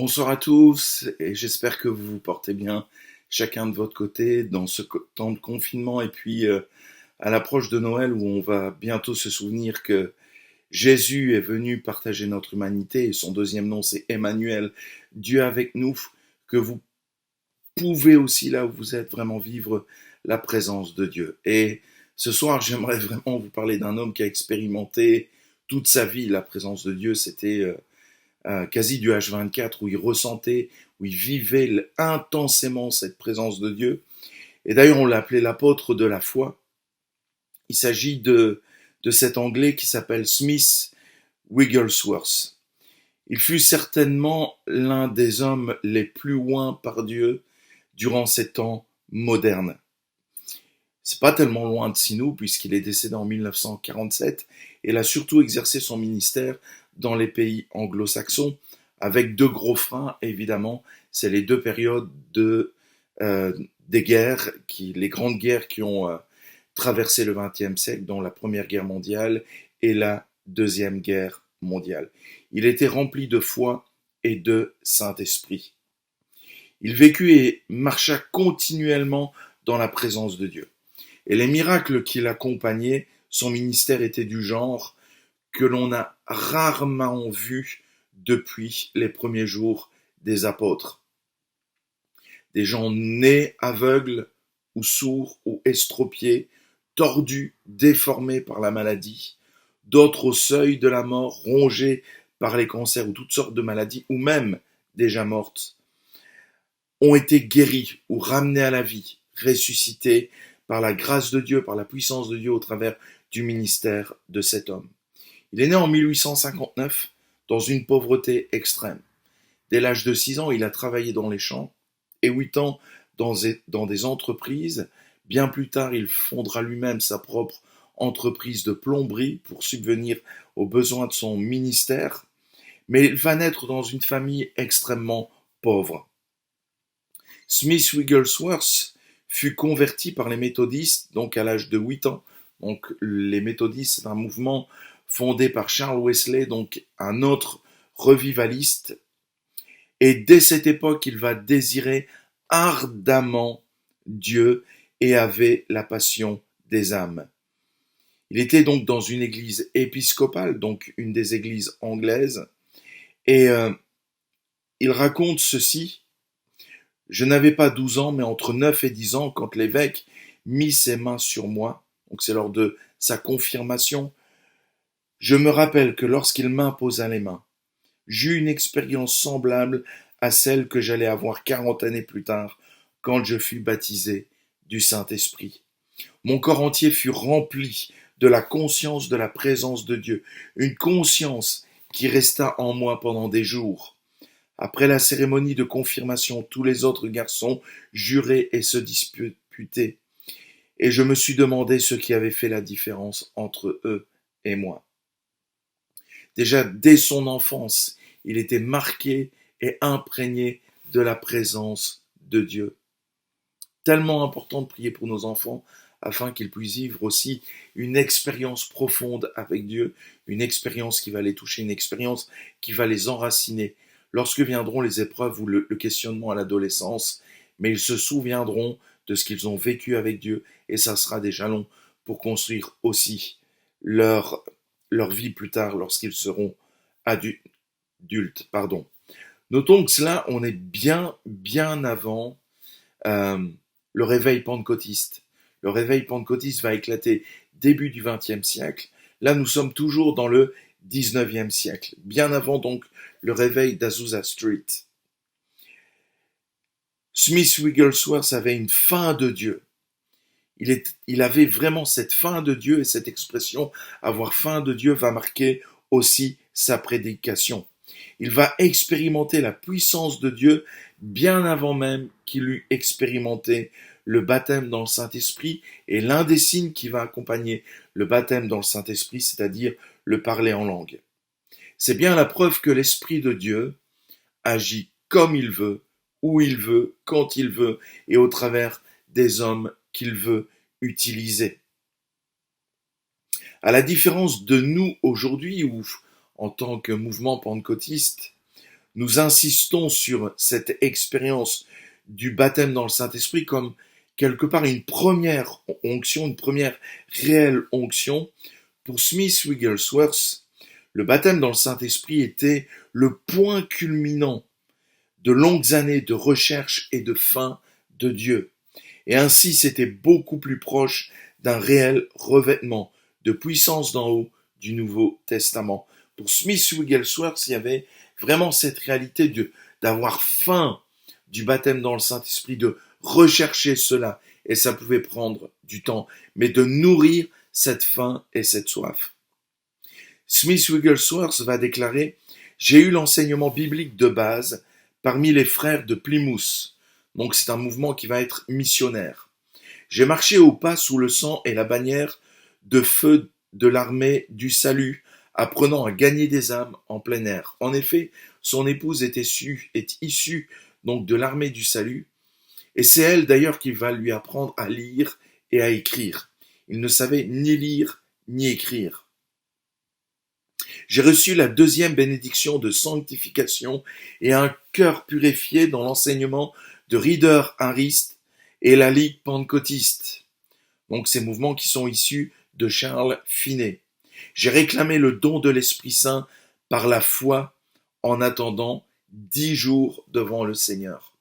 Bonsoir à tous et j'espère que vous vous portez bien chacun de votre côté dans ce temps de confinement et puis à l'approche de Noël où on va bientôt se souvenir que Jésus est venu partager notre humanité et son deuxième nom c'est Emmanuel, Dieu avec nous, que vous pouvez aussi là où vous êtes vraiment vivre la présence de Dieu. Et ce soir j'aimerais vraiment vous parler d'un homme qui a expérimenté toute sa vie la présence de Dieu, c'était quasi du H24, où il ressentait, où il vivait intensément cette présence de Dieu. Et d'ailleurs, on l'a appelé l'apôtre de la foi. Il s'agit de cet Anglais qui s'appelle Smith Wigglesworth. Il fut certainement l'un des hommes les plus loin par Dieu durant ces temps modernes. C'est pas tellement loin de Sinou, puisqu'il est décédé en 1947, et il a surtout exercé son ministère dans les pays anglo-saxons, avec deux gros freins, évidemment, c'est les deux périodes des guerres, les grandes guerres qui ont traversé le XXe siècle, dont la Première Guerre mondiale et la Deuxième Guerre mondiale. Il était rempli de foi et de Saint-Esprit. Il vécut et marcha continuellement dans la présence de Dieu. Et les miracles qui l'accompagnaient, son ministère était du genre que l'on a rarement vu depuis les premiers jours des apôtres. Des gens nés aveugles ou sourds ou estropiés, tordus, déformés par la maladie, d'autres au seuil de la mort, rongés par les cancers ou toutes sortes de maladies, ou même déjà mortes, ont été guéris ou ramenés à la vie, ressuscités par la grâce de Dieu, par la puissance de Dieu au travers du ministère de cet homme. Il est né en 1859 dans une pauvreté extrême. Dès l'âge de 6 ans, il a travaillé dans les champs et 8 ans dans des entreprises. Bien plus tard, il fondera lui-même sa propre entreprise de plomberie pour subvenir aux besoins de son ministère. Mais il va naître dans une famille extrêmement pauvre. Smith Wigglesworth fut converti par les méthodistes, donc à l'âge de 8 ans. Donc les méthodistes, c'est un mouvement fondé par Charles Wesley, donc un autre revivaliste. Et dès cette époque, il va désirer ardemment Dieu et avait la passion des âmes. Il était donc dans une église épiscopale, donc une des églises anglaises, et il raconte ceci. Je n'avais pas 12 ans, mais entre 9 et 10 ans, quand l'évêque mit ses mains sur moi, donc c'est lors de sa confirmation, je me rappelle que lorsqu'il m'imposa les mains, j'eus une expérience semblable à celle que j'allais avoir 40 années plus tard, quand je fus baptisé du Saint-Esprit. Mon corps entier fut rempli de la conscience de la présence de Dieu, une conscience qui resta en moi pendant des jours. Après la cérémonie de confirmation, tous les autres garçons juraient et se disputaient, et je me suis demandé ce qui avait fait la différence entre eux et moi. Déjà dès son enfance, il était marqué et imprégné de la présence de Dieu. Tellement important de prier pour nos enfants afin qu'ils puissent vivre aussi une expérience profonde avec Dieu, une expérience qui va les toucher, une expérience qui va les enraciner. Lorsque viendront les épreuves ou le questionnement à l'adolescence, mais ils se souviendront de ce qu'ils ont vécu avec Dieu et ça sera des jalons pour construire aussi leur vie plus tard lorsqu'ils seront adultes. Notons que cela, on est bien avant le réveil pentecôtiste. Le réveil pentecôtiste va éclater début du XXe siècle. Là, nous sommes toujours dans le XIXe siècle, bien avant donc le réveil d'Azusa Street. Smith Wigglesworth avait une faim de Dieu. Il avait vraiment cette faim de Dieu et cette expression avoir faim de Dieu va marquer aussi sa prédication. Il va expérimenter la puissance de Dieu bien avant même qu'il eût expérimenté le baptême dans le Saint-Esprit et l'un des signes qui va accompagner le baptême dans le Saint-Esprit, c'est-à-dire le parler en langue. C'est bien la preuve que l'Esprit de Dieu agit comme il veut, où il veut, quand il veut et au travers des hommes qu'il veut utiliser. À la différence de nous aujourd'hui, où en tant que mouvement pentecôtiste, nous insistons sur cette expérience du baptême dans le Saint-Esprit comme quelque part une première onction, une première réelle onction. Pour Smith Wigglesworth, le baptême dans le Saint-Esprit était le point culminant de longues années de recherche et de faim de Dieu. Et ainsi, c'était beaucoup plus proche d'un réel revêtement de puissance d'en haut du Nouveau Testament. Pour Smith Wigglesworth, il y avait vraiment cette réalité d'avoir faim du baptême dans le Saint-Esprit, de rechercher cela, et ça pouvait prendre du temps, mais de nourrir cette faim et cette soif. Smith Wigglesworth va déclarer « J'ai eu l'enseignement biblique de base parmi les frères de Plymouth ». Donc c'est un mouvement qui va être missionnaire. J'ai marché au pas sous le sang et la bannière de feu de l'armée du salut, apprenant à gagner des âmes en plein air. En effet, son épouse est issue donc de l'armée du salut, et c'est elle d'ailleurs qui va lui apprendre à lire et à écrire. Il ne savait ni lire ni écrire. J'ai reçu la deuxième bénédiction de sanctification et un cœur purifié dans l'enseignement de Reader Harris et la Ligue pentecôtiste. Donc ces mouvements qui sont issus de Charles Finney. J'ai réclamé le don de l'Esprit Saint par la foi en attendant 10 jours devant le Seigneur.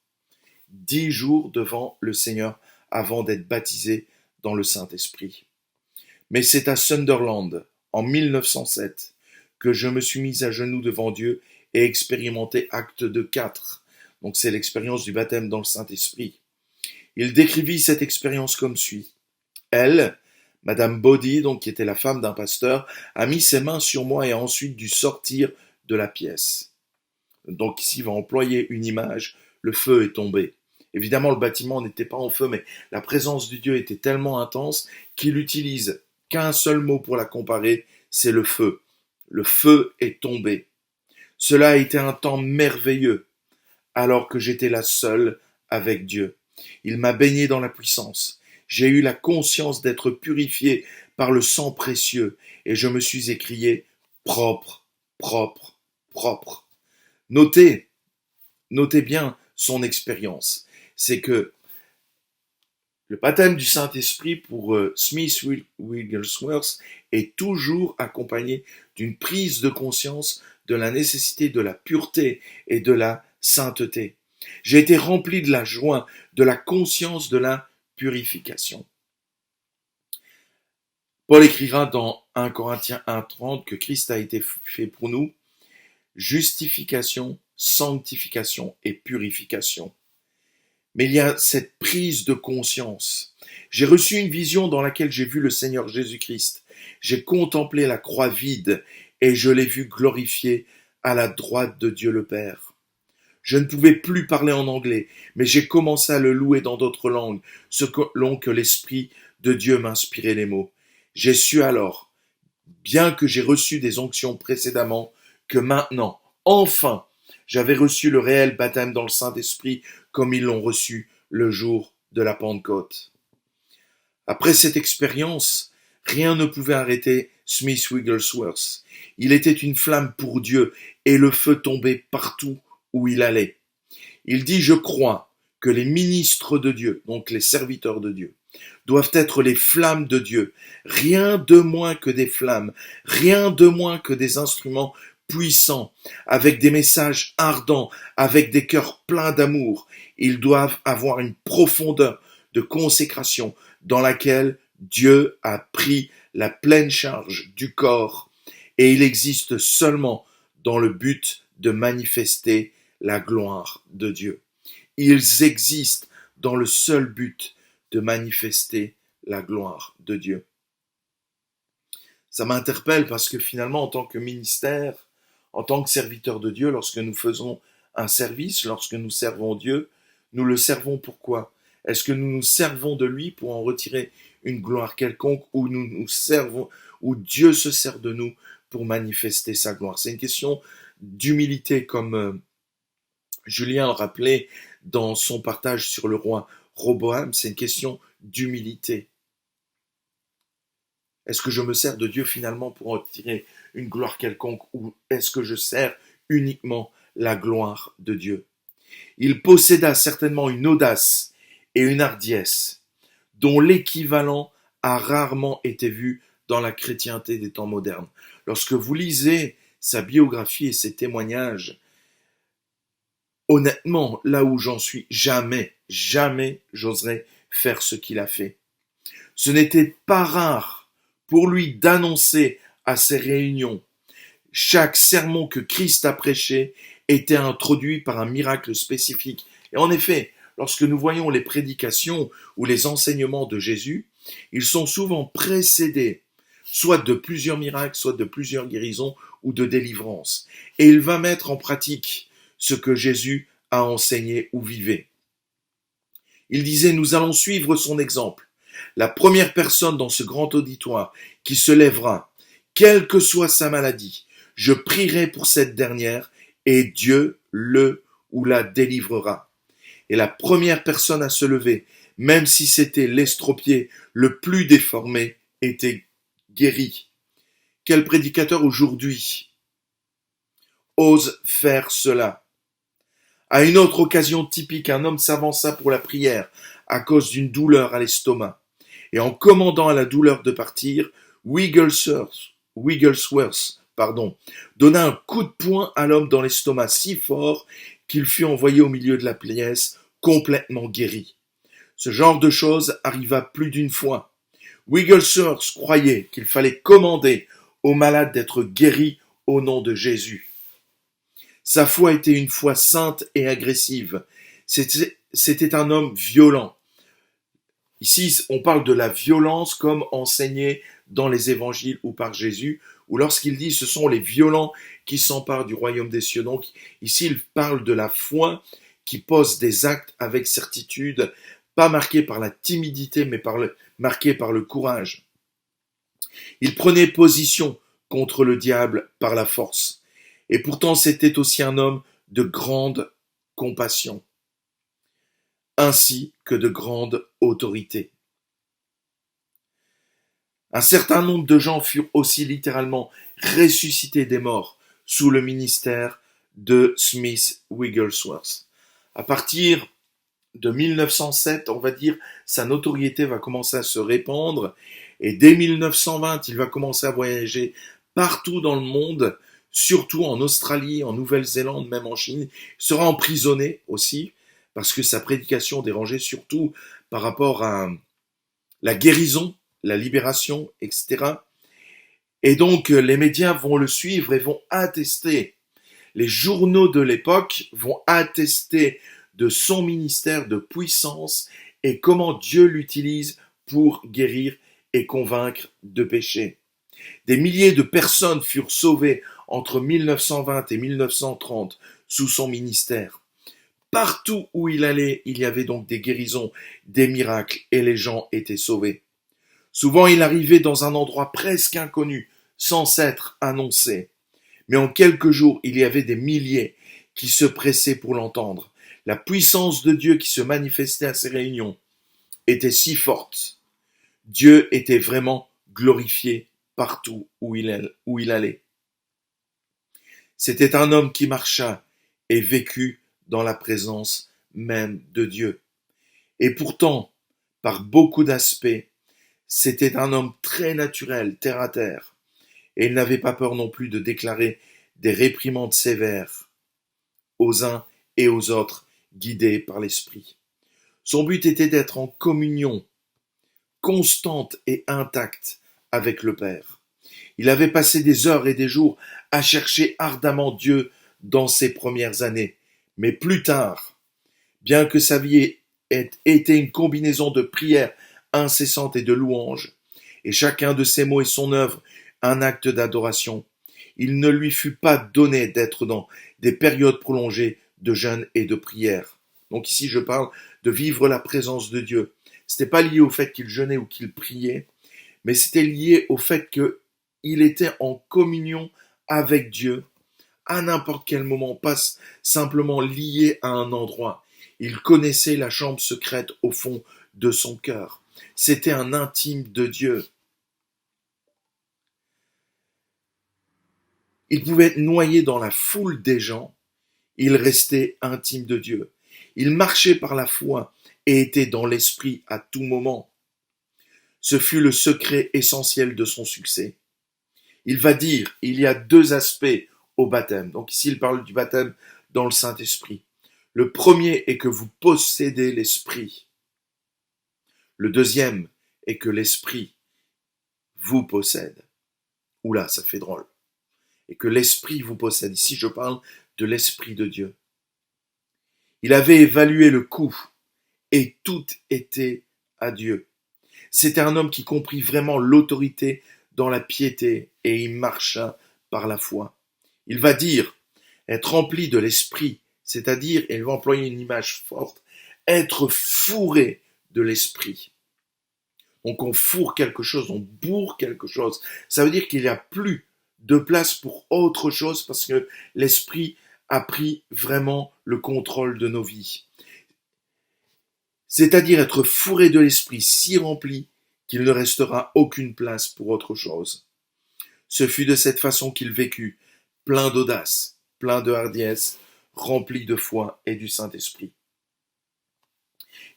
10 jours devant le Seigneur avant d'être baptisé dans le Saint-Esprit. Mais c'est à Sunderland, en 1907, que je me suis mis à genoux devant Dieu et expérimenté acte de 4. Donc c'est l'expérience du baptême dans le Saint-Esprit. Il décrivit cette expérience comme suit. Elle, Madame Body, donc qui était la femme d'un pasteur, a mis ses mains sur moi et a ensuite dû sortir de la pièce. Donc ici, il va employer une image, le feu est tombé. Évidemment, le bâtiment n'était pas en feu, mais la présence de Dieu était tellement intense qu'il utilise qu'un seul mot pour la comparer, c'est le feu. Le feu est tombé. Cela a été un temps merveilleux, alors que j'étais là seul avec Dieu. Il m'a baigné dans la puissance. J'ai eu la conscience d'être purifié par le sang précieux, et je me suis écrié « propre, propre, propre ». Notez bien son expérience. C'est que le baptême du Saint-Esprit pour Smith Wigglesworth est toujours accompagné d'une prise de conscience de la nécessité de la pureté et de la sainteté. J'ai été rempli de la joie, de la conscience de la purification. Paul écrira dans 1 Corinthiens 1,30 que Christ a été fait pour nous, justification, sanctification et purification. Mais il y a cette prise de conscience. J'ai reçu une vision dans laquelle j'ai vu le Seigneur Jésus-Christ. J'ai contemplé la croix vide et je l'ai vu glorifié à la droite de Dieu le Père. Je ne pouvais plus parler en anglais, mais j'ai commencé à le louer dans d'autres langues, selon que l'Esprit de Dieu m'inspirait les mots. J'ai su alors, bien que j'ai reçu des onctions précédemment, que maintenant, enfin, j'avais reçu le réel baptême dans le Saint-Esprit comme ils l'ont reçu le jour de la Pentecôte. Après cette expérience, rien ne pouvait arrêter Smith Wigglesworth. Il était une flamme pour Dieu et le feu tombait partout où il allait. Il dit « Je crois que les ministres de Dieu, donc les serviteurs de Dieu, doivent être les flammes de Dieu, rien de moins que des flammes, rien de moins que des instruments puissants, avec des messages ardents, avec des cœurs pleins d'amour. Ils doivent avoir une profondeur de consécration dans laquelle Dieu a pris la pleine charge du corps et il existe seulement dans le but de manifester la gloire de Dieu. Ils existent dans le seul but de manifester la gloire de Dieu. Ça m'interpelle parce que finalement, en tant que ministère, en tant que serviteur de Dieu, lorsque nous faisons un service, lorsque nous servons Dieu, nous le servons pourquoi ? Est-ce que nous nous servons de lui pour en retirer une gloire quelconque ou nous nous servons, ou Dieu se sert de nous pour manifester sa gloire ? C'est une question d'humilité, comme Julien le rappelait dans son partage sur le roi Roboam, c'est une question d'humilité. Est-ce que je me sers de Dieu finalement pour en tirer une gloire quelconque ou est-ce que je sers uniquement la gloire de Dieu. Il posséda certainement une audace et une hardiesse dont l'équivalent a rarement été vu dans la chrétienté des temps modernes. Lorsque vous lisez sa biographie et ses témoignages, honnêtement, là où j'en suis, jamais j'oserais faire ce qu'il a fait. Ce n'était pas rare pour lui d'annoncer à ses réunions chaque sermon que Christ a prêché était introduit par un miracle spécifique. Et en effet, lorsque nous voyons les prédications ou les enseignements de Jésus, ils sont souvent précédés soit de plusieurs miracles, soit de plusieurs guérisons ou de délivrances. Et il va mettre en pratique ce que Jésus a enseigné ou vivait. Il disait, nous allons suivre son exemple. La première personne dans ce grand auditoire qui se lèvera, quelle que soit sa maladie, je prierai pour cette dernière et Dieu le ou la délivrera. Et la première personne à se lever, même si c'était l'estropié le plus déformé, était guéri. Quel prédicateur aujourd'hui ose faire cela? À une autre occasion typique, un homme s'avança pour la prière à cause d'une douleur à l'estomac. Et en commandant à la douleur de partir, Wigglesworth, donna un coup de poing à l'homme dans l'estomac si fort qu'il fut envoyé au milieu de la pièce, complètement guéri. Ce genre de choses arriva plus d'une fois. Wigglesworth croyait qu'il fallait commander aux malades d'être guéris au nom de Jésus. Sa foi était une foi sainte et agressive. C'était un homme violent. Ici, on parle de la violence comme enseignée dans les évangiles ou par Jésus, ou lorsqu'il dit ce sont les violents qui s'emparent du royaume des cieux. Donc ici, il parle de la foi qui pose des actes avec certitude, pas marqués par la timidité, mais marqués par le courage. Il prenait position contre le diable par la force. Et pourtant, c'était aussi un homme de grande compassion, ainsi que de grande autorité. Un certain nombre de gens furent aussi littéralement ressuscités des morts sous le ministère de Smith Wigglesworth. À partir de 1907, on va dire, sa notoriété va commencer à se répandre et dès 1920, il va commencer à voyager partout dans le monde, surtout en Australie, en Nouvelle-Zélande, même en Chine. Il sera emprisonné aussi parce que sa prédication dérangeait surtout par rapport à la guérison, la libération, etc. Et donc les médias vont le suivre et vont attester. Les journaux de l'époque vont attester de son ministère de puissance et comment Dieu l'utilise pour guérir et convaincre de péché. Des milliers de personnes furent sauvées entre 1920 et 1930 sous son ministère. Partout où il allait, il y avait donc des guérisons, des miracles et les gens étaient sauvés. Souvent, il arrivait dans un endroit presque inconnu, sans s'être annoncé. Mais en quelques jours, il y avait des milliers qui se pressaient pour l'entendre. La puissance de Dieu qui se manifestait à ces réunions était si forte. Dieu était vraiment glorifié partout où il allait. C'était un homme qui marcha et vécut dans la présence même de Dieu. Et pourtant, par beaucoup d'aspects, c'était un homme très naturel, terre à terre. Et il n'avait pas peur non plus de déclarer des réprimandes sévères aux uns et aux autres, guidés par l'Esprit. Son but était d'être en communion constante et intacte avec le Père. Il avait passé des heures et des jours à chercher ardemment Dieu dans ses premières années. Mais plus tard, bien que sa vie ait été une combinaison de prières incessantes et de louanges, et chacun de ses mots et son œuvre un acte d'adoration, il ne lui fut pas donné d'être dans des périodes prolongées de jeûne et de prière. Donc ici, je parle de vivre la présence de Dieu. C'était pas lié au fait qu'il jeûnait ou qu'il priait, mais c'était lié au fait qu'il était en communion avec Dieu à n'importe quel moment, pas simplement lié à un endroit. Il connaissait la chambre secrète au fond de son cœur. C'était un intime de Dieu. Il pouvait être noyé dans la foule des gens. Il restait intime de Dieu. Il marchait par la foi et était dans l'esprit à tout moment. Ce fut le secret essentiel de son succès. Il va dire, il y a deux aspects au baptême. Donc ici, il parle du baptême dans le Saint-Esprit. Le premier est que vous possédez l'Esprit. Le deuxième est que l'Esprit vous possède. Oula, ça fait drôle. Et que l'Esprit vous possède. Ici, je parle de l'Esprit de Dieu. Il avait évalué le coût et tout était à Dieu. C'était un homme qui comprit vraiment l'autorité dans la piété et il marcha par la foi. Il va dire être rempli de l'Esprit, c'est-à-dire, et il va employer une image forte, être fourré de l'Esprit. Donc on fourre quelque chose, on bourre quelque chose. Ça veut dire qu'il n'y a plus de place pour autre chose parce que l'Esprit a pris vraiment le contrôle de nos vies. C'est-à-dire être fourré de l'Esprit, si rempli qu'il ne restera aucune place pour autre chose. Ce fut de cette façon qu'il vécut, plein d'audace, plein de hardiesse, rempli de foi et du Saint-Esprit.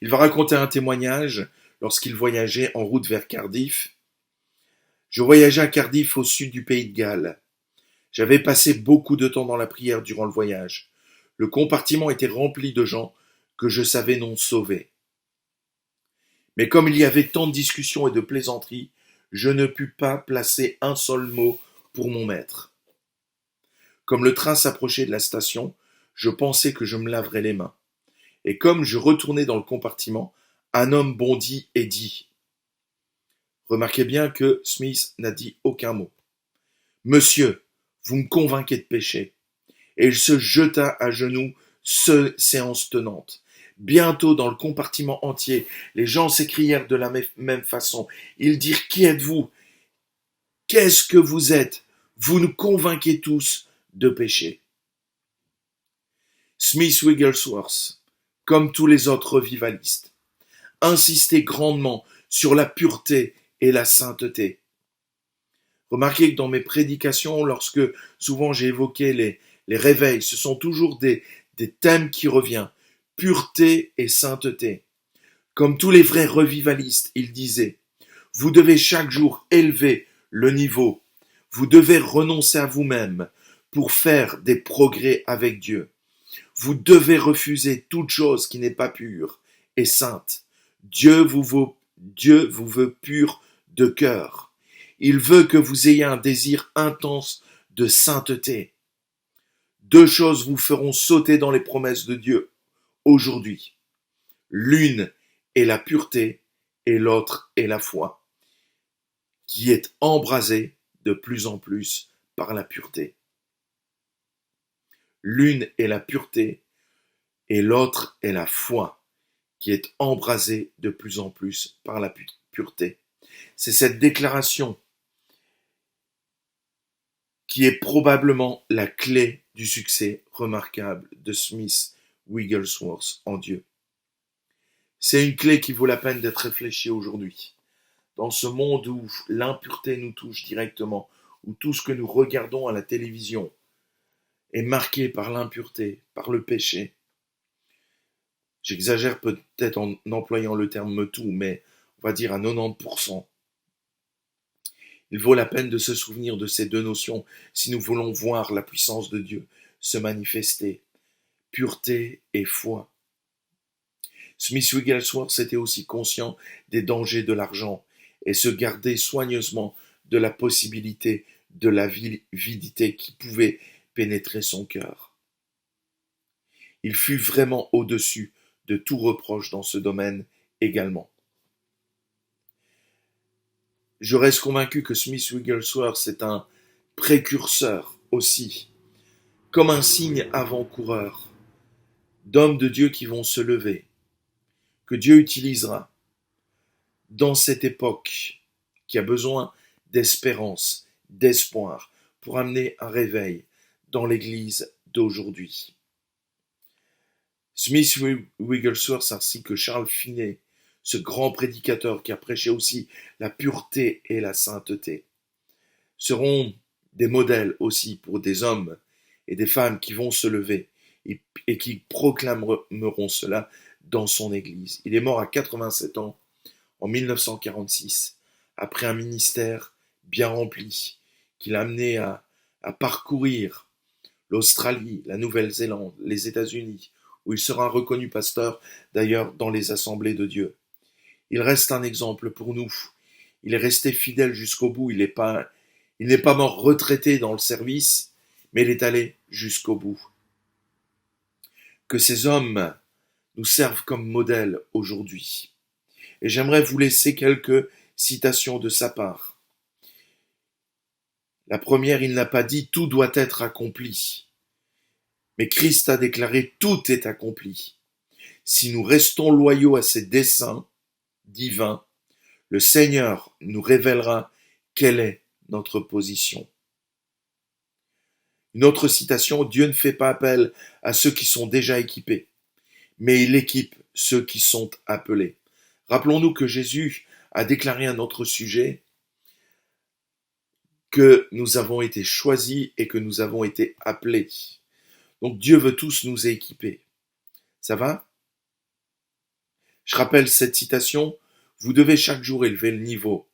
Il va raconter un témoignage lorsqu'il voyageait en route vers Cardiff. Je voyageais à Cardiff au sud du pays de Galles. J'avais passé beaucoup de temps dans la prière durant le voyage. Le compartiment était rempli de gens que je savais non sauvés. Mais comme il y avait tant de discussions et de plaisanteries, je ne pus pas placer un seul mot pour mon maître. Comme le train s'approchait de la station, je pensais que je me laverais les mains. Et comme je retournais dans le compartiment, un homme bondit et dit. Remarquez bien que Smith n'a dit aucun mot. Monsieur, vous me convainquez de péché. Et il se jeta à genoux, séance tenante. Bientôt, dans le compartiment entier, les gens s'écrièrent de la même façon. Ils dirent, qui êtes-vous? Qu'est-ce que vous êtes? Vous nous convainquez tous de péché. Smith Wigglesworth, comme tous les autres revivalistes, insistait grandement sur la pureté et la sainteté. Remarquez que dans mes prédications, lorsque souvent j'ai évoqué les réveils, ce sont toujours des thèmes qui reviennent. Pureté et sainteté. Comme tous les vrais revivalistes, il disait, vous devez chaque jour élever le niveau. Vous devez renoncer à vous-même pour faire des progrès avec Dieu. Vous devez refuser toute chose qui n'est pas pure et sainte. Dieu vous veut pur de cœur. Il veut que vous ayez un désir intense de sainteté. Deux choses vous feront sauter dans les promesses de Dieu aujourd'hui. L'une est la pureté et l'autre est la foi, qui est embrasée de plus en plus par la pureté. L'une est la pureté et l'autre est la foi, qui est embrasée de plus en plus par la pureté. C'est cette déclaration qui est probablement la clé du succès remarquable de Smith Wigglesworth en Dieu. C'est une clé qui vaut la peine d'être réfléchie aujourd'hui. Dans ce monde où l'impureté nous touche directement, où tout ce que nous regardons à la télévision est marqué par l'impureté, par le péché. J'exagère peut-être en employant le terme tout, mais on va dire à 90%. Il vaut la peine de se souvenir de ces deux notions si nous voulons voir la puissance de Dieu se manifester. Pureté et foi. Smith Wigglesworth était aussi conscient des dangers de l'argent et se gardait soigneusement de la possibilité de l'avidité qui pouvait pénétrer son cœur. Il fut vraiment au-dessus de tout reproche dans ce domaine également. Je reste convaincu que Smith Wigglesworth est un précurseur aussi, comme un signe avant-coureur d'hommes de Dieu qui vont se lever, que Dieu utilisera dans cette époque qui a besoin d'espérance, d'espoir, pour amener un réveil dans l'Église d'aujourd'hui. Smith Wigglesworth ainsi que Charles Finney, ce grand prédicateur qui a prêché aussi la pureté et la sainteté, seront des modèles aussi pour des hommes et des femmes qui vont se lever. et qui proclameront cela dans son Église. Il est mort à 87 ans en 1946, après un ministère bien rempli, qui l'a amené à parcourir l'Australie, la Nouvelle-Zélande, les États-Unis, où il sera reconnu pasteur, d'ailleurs dans les assemblées de Dieu. Il reste un exemple pour nous. Il est resté fidèle jusqu'au bout. Il n'est pas mort retraité dans le service, mais il est allé jusqu'au bout. Que ces hommes nous servent comme modèle aujourd'hui. Et j'aimerais vous laisser quelques citations de sa part. La première, il n'a pas dit « tout doit être accompli ». Mais Christ a déclaré « tout est accompli ». Si nous restons loyaux à ses desseins divins, le Seigneur nous révélera quelle est notre position. Une autre citation, Dieu ne fait pas appel à ceux qui sont déjà équipés, mais il équipe ceux qui sont appelés. Rappelons-nous que Jésus a déclaré à notre sujet que nous avons été choisis et que nous avons été appelés. Donc Dieu veut tous nous équiper. Ça va? Je rappelle cette citation, vous devez chaque jour élever le niveau.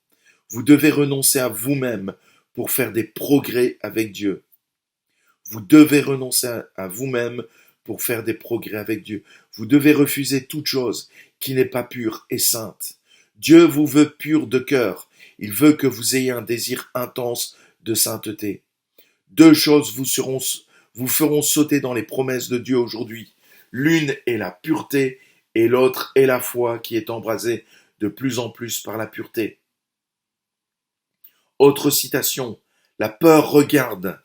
Vous devez renoncer à vous-même pour faire des progrès avec Dieu. Vous devez renoncer à vous-même pour faire des progrès avec Dieu. Vous devez refuser toute chose qui n'est pas pure et sainte. Dieu vous veut pur de cœur. Il veut que vous ayez un désir intense de sainteté. Deux choses vous feront sauter dans les promesses de Dieu aujourd'hui. L'une est la pureté et l'autre est la foi qui est embrasée de plus en plus par la pureté. Autre citation, la peur regarde,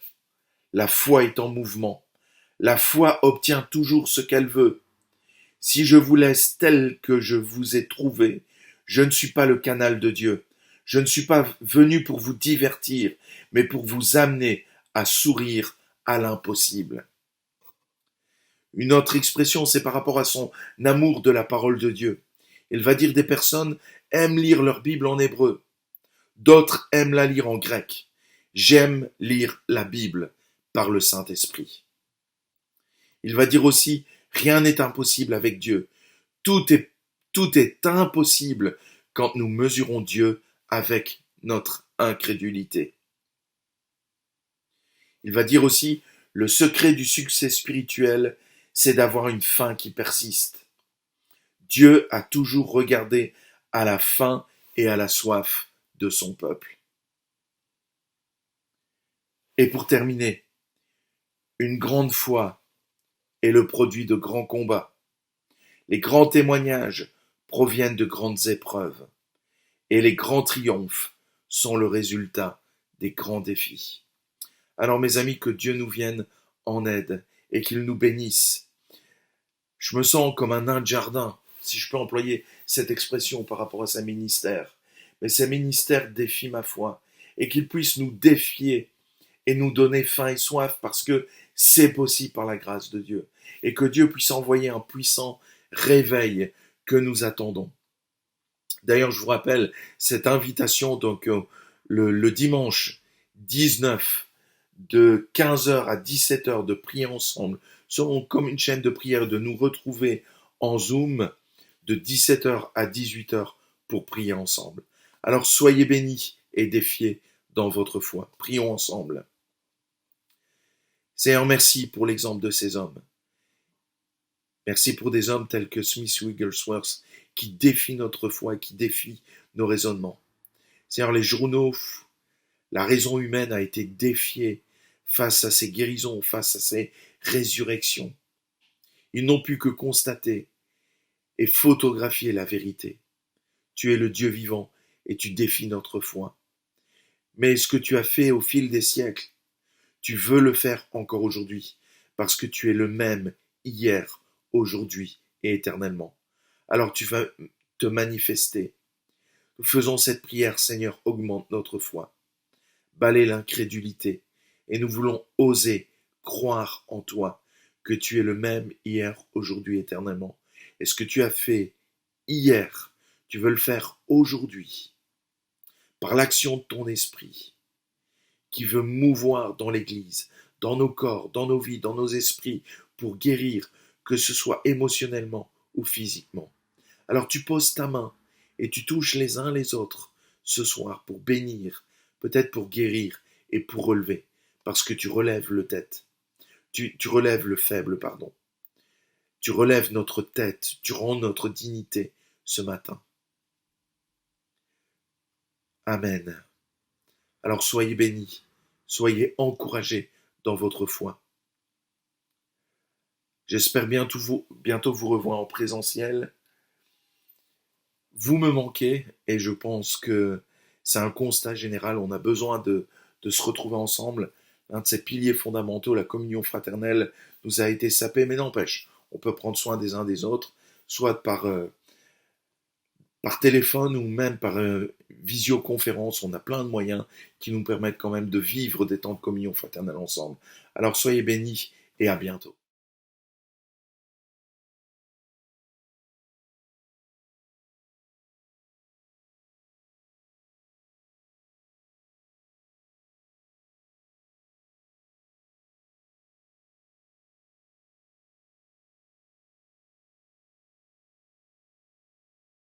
la foi est en mouvement. La foi obtient toujours ce qu'elle veut. Si je vous laisse tel que je vous ai trouvé, je ne suis pas le canal de Dieu. Je ne suis pas venu pour vous divertir, mais pour vous amener à sourire à l'impossible. Une autre expression, c'est par rapport à son amour de la parole de Dieu. Il va dire des personnes aiment lire leur Bible en hébreu. D'autres aiment la lire en grec. J'aime lire la Bible par le Saint-Esprit. Il va dire aussi, rien n'est impossible avec Dieu. Tout est impossible quand nous mesurons Dieu avec notre incrédulité. Il va dire aussi, le secret du succès spirituel, c'est d'avoir une faim qui persiste. Dieu a toujours regardé à la faim et à la soif de son peuple. Et pour terminer, une grande foi est le produit de grands combats. Les grands témoignages proviennent de grandes épreuves. Et les grands triomphes sont le résultat des grands défis. Alors mes amis, que Dieu nous vienne en aide et qu'il nous bénisse. Je me sens comme un nain de jardin, si je peux employer cette expression par rapport à ce ministère. Mais ce ministère défie ma foi et qu'il puisse nous défier et nous donner faim et soif parce que c'est possible par la grâce de Dieu. Et que Dieu puisse envoyer un puissant réveil que nous attendons. D'ailleurs, je vous rappelle cette invitation donc le dimanche 19 de 15h à 17h de prier ensemble. Seront comme une chaîne de prière de nous retrouver en Zoom de 17h à 18h pour prier ensemble. Alors soyez bénis et défiés dans votre foi. Prions ensemble. Seigneur, merci pour l'exemple de ces hommes. Merci pour des hommes tels que Smith Wigglesworth qui défient notre foi et qui défient nos raisonnements. Seigneur, les journaux, la raison humaine a été défiée face à ces guérisons, face à ces résurrections. Ils n'ont pu que constater et photographier la vérité. Tu es le Dieu vivant et tu défies notre foi. Mais ce que tu as fait au fil des siècles, tu veux le faire encore aujourd'hui, parce que tu es le même hier, aujourd'hui et éternellement. Alors tu vas te manifester. Nous faisons cette prière, Seigneur, augmente notre foi. Balaie l'incrédulité. Et nous voulons oser croire en toi, que tu es le même hier, aujourd'hui, éternellement. Et ce que tu as fait hier, tu veux le faire aujourd'hui, par l'action de ton esprit, qui veut mouvoir dans l'Église, dans nos corps, dans nos vies, dans nos esprits, pour guérir, que ce soit émotionnellement ou physiquement. Alors tu poses ta main et tu touches les uns les autres ce soir pour bénir, peut-être pour guérir et pour relever, parce que tu relèves le tête. Tu relèves le faible, pardon. Tu relèves notre tête, tu rends notre dignité ce matin. Amen. Alors soyez bénis, soyez encouragés dans votre foi. J'espère bientôt vous revoir en présentiel. Vous me manquez et je pense que c'est un constat général. On a besoin de se retrouver ensemble. Un de ces piliers fondamentaux, la communion fraternelle, nous a été sapé, mais n'empêche, on peut prendre soin des uns des autres, soit par téléphone ou même par visioconférence. On a plein de moyens qui nous permettent quand même de vivre des temps de communion fraternelle ensemble. Alors soyez bénis et à bientôt.